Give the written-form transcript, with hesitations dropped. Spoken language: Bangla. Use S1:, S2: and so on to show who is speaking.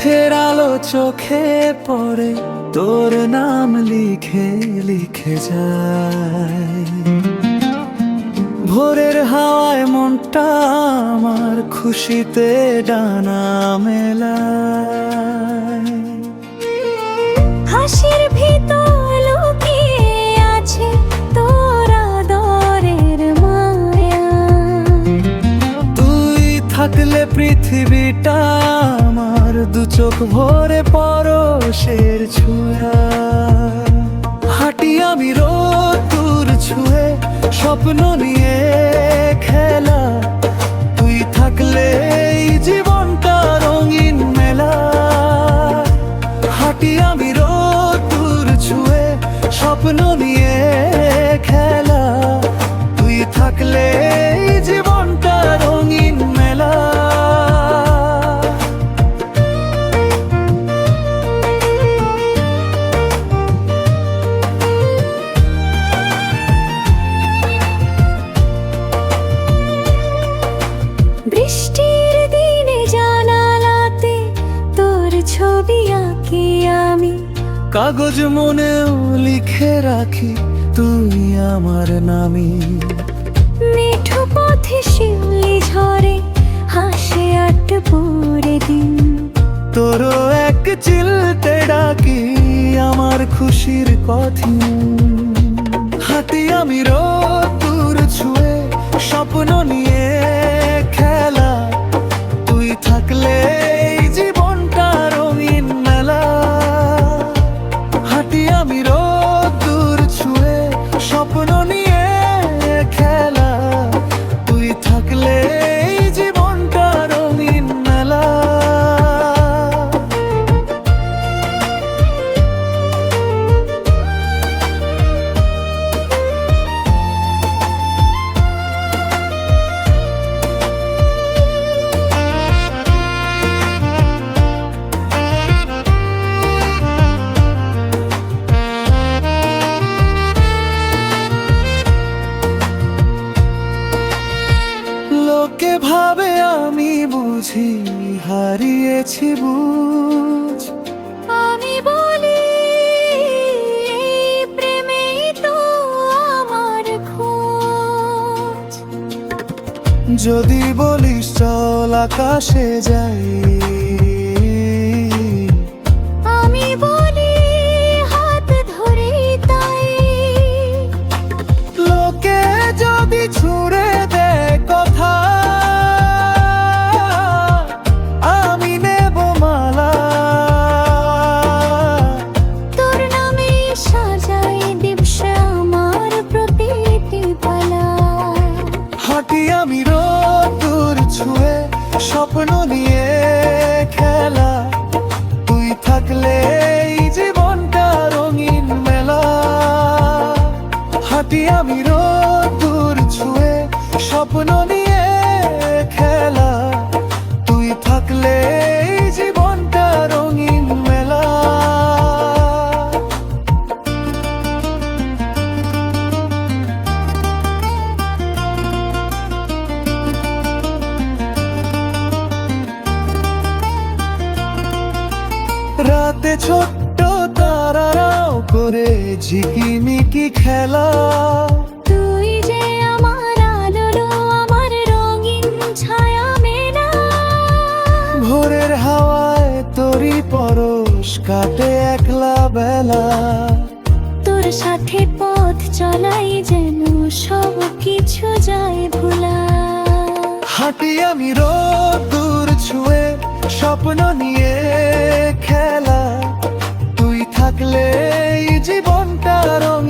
S1: পথের আলো চোখে পড়ে, তোর নাম লিখে লিখে যায়। ভোরের হাওয়ায় মনটা আমার খুশিতে ডানা মেলায়।
S2: হাসির ভিতর লুকিয়ে আছে তোর আদরের মায়া।
S1: তুই থাকলে পৃথিবীটা আমার দু চোখ ভরে পরশের ছোঁয়া। হাঁটি আমি রোদ তোর ছুঁয়ে, স্বপ্ন নিয়ে খেলা। তুই থাকলে এই জীবনটা রঙিন মেলা। হাঁটি আমি রোদ তোর ছুঁয়ে, স্বপ্ন নিয়ে খেলা। তুই থাকলে এই জীবনটা রঙিন মেলা।
S2: বৃষ্টির দিনে জানালাতে তোর ছবি আঁকি আমি।
S1: কাগজ মনেও লিখে রাখি তুই আমার নামি।
S2: মিঠু পথে শিউলি ঝরে, হাসে আট পরে দিন।
S1: তোরও এক চিলতে ডাকি আমার খুশির কথি। হাঁটি আমি রোদ তোর ছুঁয়ে, স্বপ্ন নিয়ে খেলা। তুই থাকলে এই জীবনটা রঙিন মেলা। হাঁটি আমি রোদ তোর ছুঁয়ে, স্বপ্ন নিয়ে খেলা। তুই থাকলে এই জীবনটা রঙিন মেলা। লোকে ভাবে আমি বুঝি হারিয়েছি বুঝ।
S2: আমি বলি এই প্রেমেই তো আমার খোঁজ।
S1: যদি বলিস চল আকাশে যাই,
S2: আমি বলি হাত ধরেই তাই।
S1: লোকে যদি ছুড়ে দেয় কথা, আমি নেব মালা।
S2: তোর নামে সাজাই দিবসে আমার প্রতিটি পালা।
S1: হাঁটি আমি রোদ তোর ছুঁয়ে, স্বপ্ন নিয়ে খেলা। তুই থাকলে এই জীবনটা রঙিন মেলা। হাঁটি আমি রোদ তোর ছুঁয়ে, স্বপ্ন নিয়ে খেলা। তুই থাকলে এই জীবনটা রঙিন মেলা। রাতে ছোট্ট তারারাও করে ঝিকিমিকি খেলা।
S2: তুই যে আমার আলো, আমার রঙিন ছায়া মেলা।
S1: ভোরের হাওয়ায় তোরই পরশ কাটে একলা বেলা।
S2: তোর সাথে পথ চলাই যেন সব কিছু যায় ভুলা।
S1: হাঁটি আমি রোদ তোর ছুঁয়ে, স্বপ্ন নিয়ে খেলা। তুই থাকলে এই জীবনটা রঙিন